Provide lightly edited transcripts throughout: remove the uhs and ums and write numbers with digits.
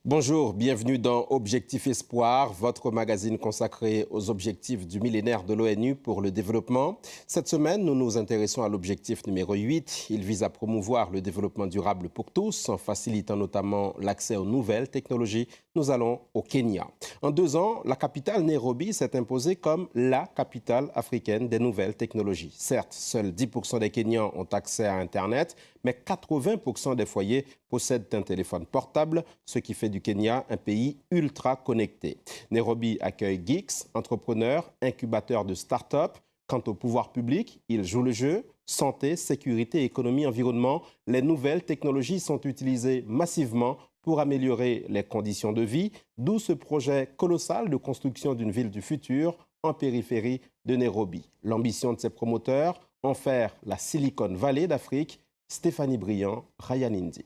Bonjour, bienvenue dans Objectif Espoir, votre magazine consacré aux objectifs du millénaire de l'ONU pour le développement. Cette semaine, nous nous intéressons à l'objectif numéro 8. Il vise à promouvoir le développement durable pour tous, en facilitant notamment l'accès aux nouvelles technologies. Nous allons au Kenya. En 2 ans, la capitale Nairobi s'est imposée comme la capitale africaine des nouvelles technologies. Certes, seuls 10% des Kenyans ont accès à Internet, mais 80% des foyers possèdent un téléphone portable, ce qui fait du Kenya un pays ultra connecté. Nairobi accueille geeks, entrepreneurs, incubateurs de start-up. Quant au pouvoir public, il joue le jeu. Santé, sécurité, économie, environnement, les nouvelles technologies sont utilisées massivement pour améliorer les conditions de vie, d'où ce projet colossal de construction d'une ville du futur en périphérie de Nairobi. L'ambition de ses promoteurs, en faire la Silicon Valley d'Afrique. Stéphanie Briand, Ryan Indy.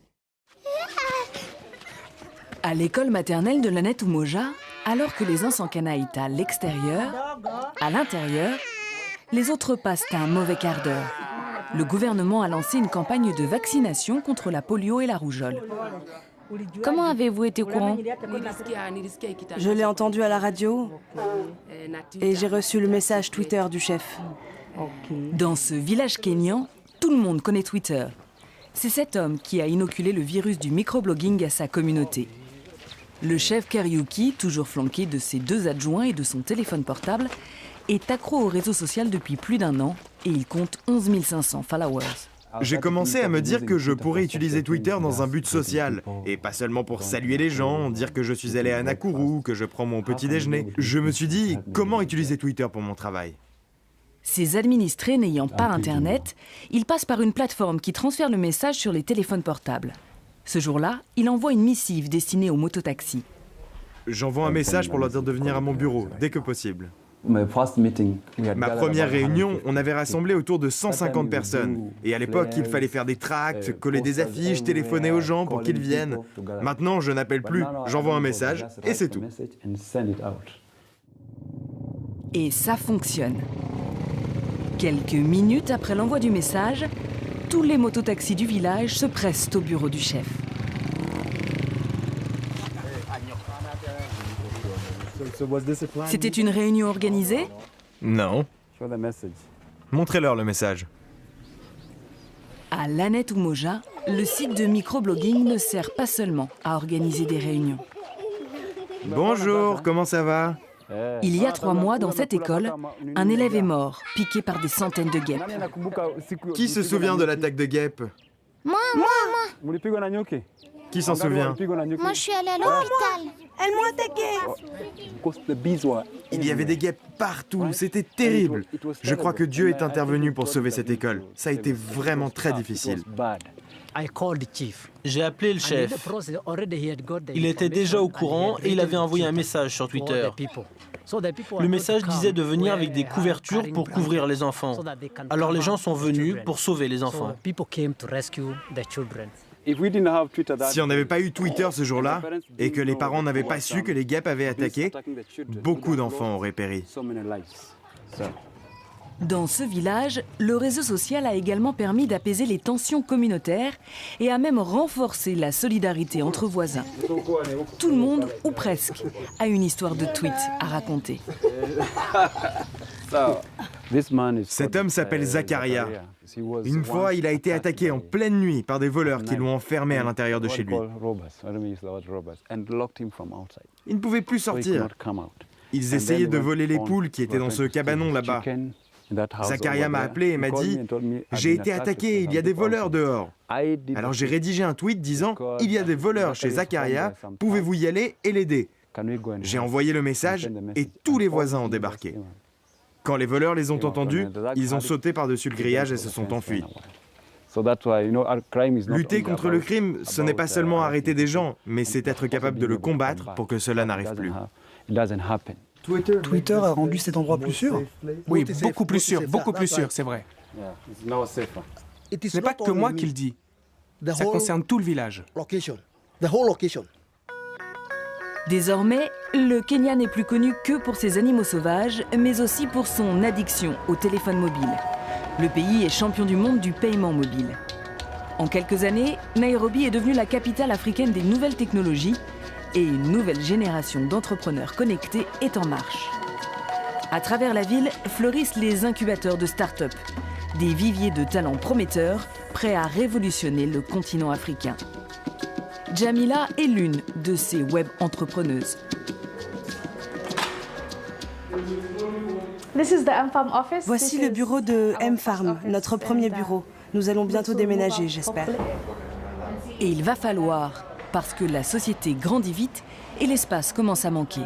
À l'école maternelle de Lanet Umoja, alors que les uns s'encanaillent à l'extérieur, à l'intérieur, les autres passent un mauvais quart d'heure. Le gouvernement a lancé une campagne de vaccination contre la polio et la rougeole. Comment avez-vous été au courant? Je l'ai entendu à la radio et j'ai reçu le message Twitter du chef. Dans ce village kényan, tout le monde connaît Twitter. C'est cet homme qui a inoculé le virus du microblogging à sa communauté. Le chef Kariuki, toujours flanqué de ses 2 adjoints et de son téléphone portable, est accro au réseau social depuis plus d'1 an et il compte 11 500 followers. J'ai commencé à me dire que je pourrais utiliser Twitter dans un but social, et pas seulement pour saluer les gens, dire que je suis allé à Nakuru, que je prends mon petit déjeuner. Je me suis dit, comment utiliser Twitter pour mon travail ? Ces administrés n'ayant pas Internet, ils passent par une plateforme qui transfère le message sur les téléphones portables. Ce jour-là, il envoie une missive destinée aux mototaxis. J'envoie un message pour leur dire de venir à mon bureau, dès que possible. Ma première réunion, on avait rassemblé autour de 150 personnes. Et à l'époque, il fallait faire des tracts, coller des affiches, téléphoner aux gens pour qu'ils viennent. Maintenant, je n'appelle plus, j'envoie un message et c'est tout. Et ça fonctionne. Quelques minutes après l'envoi du message, tous les mototaxis du village se pressent au bureau du chef. C'était une réunion organisée? Non. Montrez-leur le message. À Lanet Umoja, le site de microblogging ne sert pas seulement à organiser des réunions. Bonjour, comment ça va ? Il y a 3 mois, dans cette école, un élève est mort, piqué par des centaines de guêpes. Qui se souvient de l'attaque de guêpes ? Moi. Qui s'en souvient ? Moi, je suis allée à l'hôpital. Elles m'ont attaqué. Il y avait des guêpes partout, c'était terrible. Je crois que Dieu est intervenu pour sauver cette école. Ça a été vraiment très difficile. J'ai appelé le chef. Il était déjà au courant et il avait envoyé un message sur Twitter. Le message disait de venir avec des couvertures pour couvrir les enfants. Alors les gens sont venus pour sauver les enfants. Si on n'avait pas eu Twitter ce jour-là, et que les parents n'avaient pas su que les guêpes avaient attaqué, beaucoup d'enfants auraient péri. Dans ce village, le réseau social a également permis d'apaiser les tensions communautaires et a même renforcé la solidarité entre voisins. Tout le monde, ou presque, a une histoire de tweet à raconter. Cet homme s'appelle Zakaria. Une fois, il a été attaqué en pleine nuit par des voleurs qui l'ont enfermé à l'intérieur de chez lui. Il ne pouvait plus sortir. Ils essayaient de voler les poules qui étaient dans ce cabanon là-bas. Zakaria m'a appelé et m'a dit « J'ai été attaqué, il y a des voleurs dehors ». Alors j'ai rédigé un tweet disant « Il y a des voleurs chez Zakaria, pouvez-vous y aller et l'aider ?» J'ai envoyé le message et tous les voisins ont débarqué. Quand les voleurs les ont entendus, ils ont sauté par-dessus le grillage et se sont enfuis. Lutter contre le crime, ce n'est pas seulement arrêter des gens, mais c'est être capable de le combattre pour que cela n'arrive plus. Twitter a rendu cet endroit plus sûr? Oui, beaucoup plus sûr, c'est vrai. Ce n'est pas que moi qui le dis. Ça concerne tout le village. Désormais, le Kenya n'est plus connu que pour ses animaux sauvages, mais aussi pour son addiction au téléphone mobile. Le pays est champion du monde du paiement mobile. En quelques années, Nairobi est devenue la capitale africaine des nouvelles technologies Et une nouvelle génération d'entrepreneurs connectés est en marche. À travers la ville fleurissent les incubateurs de start-up, des viviers de talents prometteurs prêts à révolutionner le continent africain. Jamila est l'une de ces web entrepreneuses. Voici le bureau de M-Farm, notre premier bureau. Nous allons bientôt déménager, j'espère. Et il va falloir, parce que la société grandit vite et l'espace commence à manquer.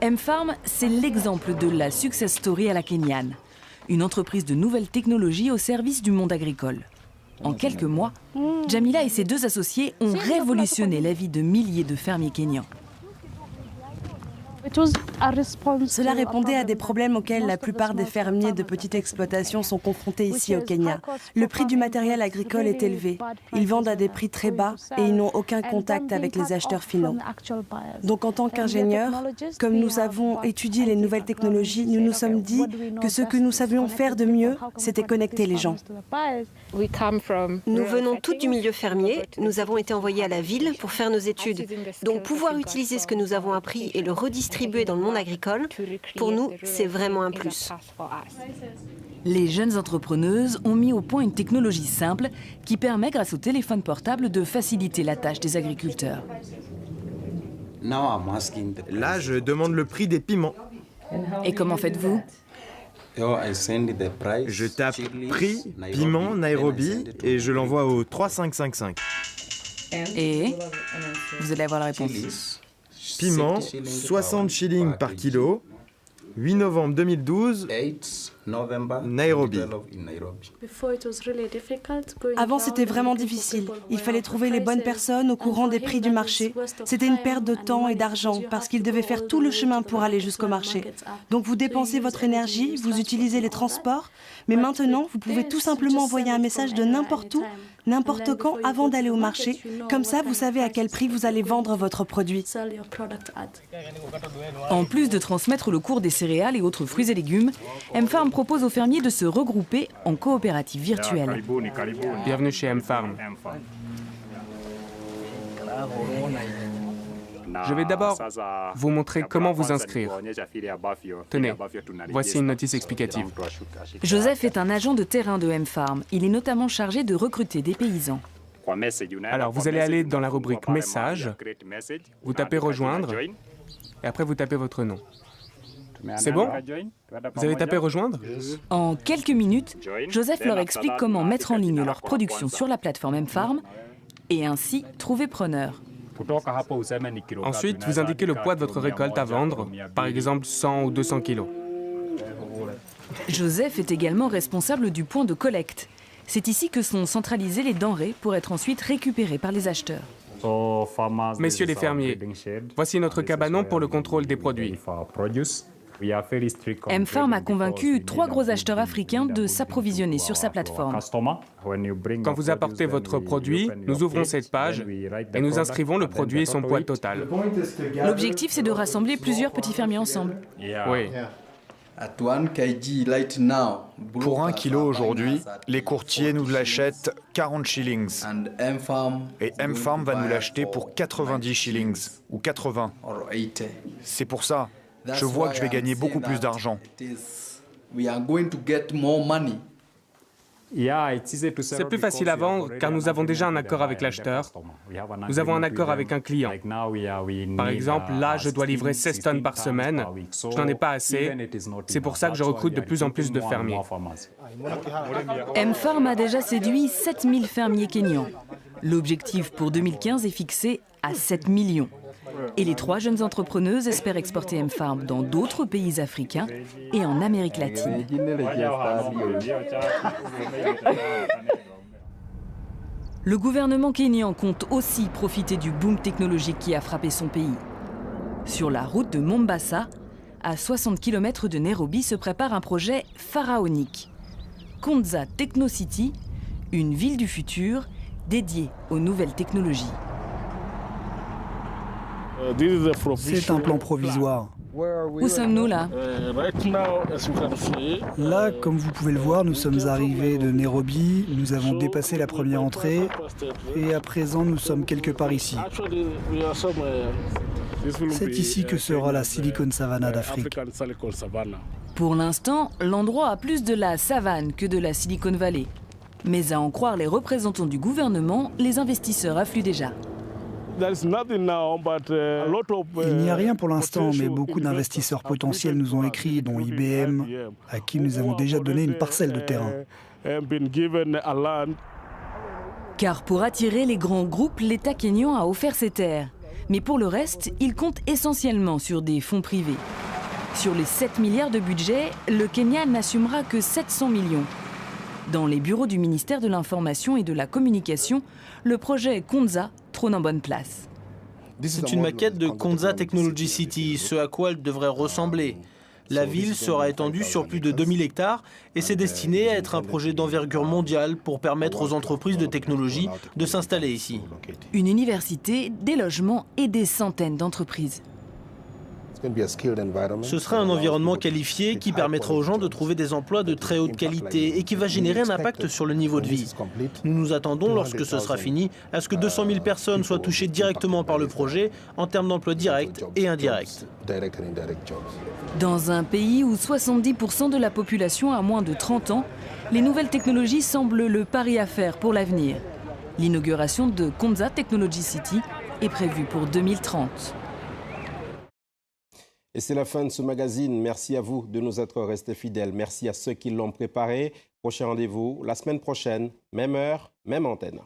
M-Farm, c'est l'exemple de la success story à la kenyane. Une entreprise de nouvelles technologies au service du monde agricole. En quelques mois, Jamila et ses 2 associés ont révolutionné la vie de milliers de fermiers kenyans. Cela répondait à des problèmes auxquels la plupart des fermiers de petite exploitation sont confrontés ici au Kenya. Le prix du matériel agricole est élevé. Ils vendent à des prix très bas et ils n'ont aucun contact avec les acheteurs finaux. Donc en tant qu'ingénieurs, comme nous avons étudié les nouvelles technologies, nous nous sommes dit que ce que nous savions faire de mieux, c'était connecter les gens. Nous venons tous du milieu fermier. Nous avons été envoyés à la ville pour faire nos études. Donc pouvoir utiliser ce que nous avons appris et le redistribuer dans le monde agricole, pour nous, c'est vraiment un plus. Les jeunes entrepreneuses ont mis au point une technologie simple qui permet, grâce au téléphone portable, de faciliter la tâche des agriculteurs. Là, je demande le prix des piments. Et comment faites-vous ? Je tape prix, piment, Nairobi et je l'envoie au 3555. Et vous allez avoir la réponse. Piment, 60 shillings par kilo, 8 novembre 2012, Nairobi. Avant, c'était vraiment difficile. Il fallait trouver les bonnes personnes au courant des prix du marché. C'était une perte de temps et d'argent parce qu'ils devaient faire tout le chemin pour aller jusqu'au marché. Donc vous dépensez votre énergie, vous utilisez les transports, mais maintenant, vous pouvez tout simplement envoyer un message de n'importe où, n'importe quand, avant d'aller au marché. Comme ça, vous savez à quel prix vous allez vendre votre produit. En plus de transmettre le cours des céréales et autres fruits et légumes, M-Farm propose aux fermiers de se regrouper en coopérative virtuelle. Bienvenue chez M-Farm. Je vais d'abord vous montrer comment vous inscrire. Tenez, voici une notice explicative. Joseph est un agent de terrain de M-Farm. Il est notamment chargé de recruter des paysans. Alors, vous allez aller dans la rubrique « Message », vous tapez « Rejoindre » et après vous tapez votre nom. C'est bon? Vous avez tapé « Rejoindre » ? En quelques minutes, Joseph leur explique comment mettre en ligne leur production sur la plateforme M-Farm et ainsi trouver preneur. Ensuite, vous indiquez le poids de votre récolte à vendre, par exemple 100 ou 200 kilos. Joseph est également responsable du point de collecte. C'est ici que sont centralisées les denrées pour être ensuite récupérées par les acheteurs. Messieurs les fermiers, voici notre cabanon pour le contrôle des produits. M-Farm a convaincu 3 gros acheteurs africains de s'approvisionner sur sa plateforme. Quand vous apportez votre produit, nous ouvrons cette page et nous inscrivons le produit et son poids total. L'objectif, c'est de rassembler plusieurs petits fermiers ensemble. Oui. Pour 1 kilo aujourd'hui, les courtiers nous l'achètent 40 shillings. Et M-Farm va nous l'acheter pour 90 shillings ou 80. C'est pour ça, je vois que je vais gagner beaucoup plus d'argent. C'est plus facile à vendre car nous avons déjà un accord avec l'acheteur. Nous avons un accord avec un client. Par exemple, là, je dois livrer 16 tonnes par semaine. Je n'en ai pas assez. C'est pour ça que je recrute de plus en plus de fermiers. M-Farm a déjà séduit 7000 fermiers kenyans. L'objectif pour 2015 est fixé à 7 millions. Et les 3 jeunes entrepreneuses espèrent exporter M-Farm dans d'autres pays africains et en Amérique latine. Le gouvernement kényan compte aussi profiter du boom technologique qui a frappé son pays. Sur la route de Mombasa, à 60 km de Nairobi, se prépare un projet pharaonique. Konza Techno City, une ville du futur dédiée aux nouvelles technologies. C'est un plan provisoire. Où sommes-nous là? Là, comme vous pouvez le voir, nous sommes arrivés de Nairobi, nous avons dépassé la première entrée et à présent nous sommes quelque part ici. C'est ici que sera la Silicon Savannah d'Afrique. Pour l'instant, l'endroit a plus de la savane que de la Silicon Valley. Mais à en croire les représentants du gouvernement, les investisseurs affluent déjà. Il n'y a rien pour l'instant, mais beaucoup d'investisseurs potentiels nous ont écrit, dont IBM, à qui nous avons déjà donné une parcelle de terrain. Car pour attirer les grands groupes, l'État kényan a offert ses terres. Mais pour le reste, il compte essentiellement sur des fonds privés. Sur les 7 milliards de budget, le Kenya n'assumera que 700 millions. Dans les bureaux du ministère de l'Information et de la Communication, le projet Konza trône en bonne place. C'est une maquette de Konza Technology City, ce à quoi elle devrait ressembler. La ville sera étendue sur plus de 2000 hectares et c'est destiné à être un projet d'envergure mondiale pour permettre aux entreprises de technologie de s'installer ici. Une université, des logements et des centaines d'entreprises. Ce sera un environnement qualifié qui permettra aux gens de trouver des emplois de très haute qualité et qui va générer un impact sur le niveau de vie. Nous nous attendons, lorsque ce sera fini, à ce que 200 000 personnes soient touchées directement par le projet en termes d'emplois directs et indirects. Dans un pays où 70% de la population a moins de 30 ans, les nouvelles technologies semblent le pari à faire pour l'avenir. L'inauguration de Konza Technology City est prévue pour 2030. Et c'est la fin de ce magazine. Merci à vous de nous être restés fidèles. Merci à ceux qui l'ont préparé. Prochain rendez-vous la semaine prochaine, même heure, même antenne.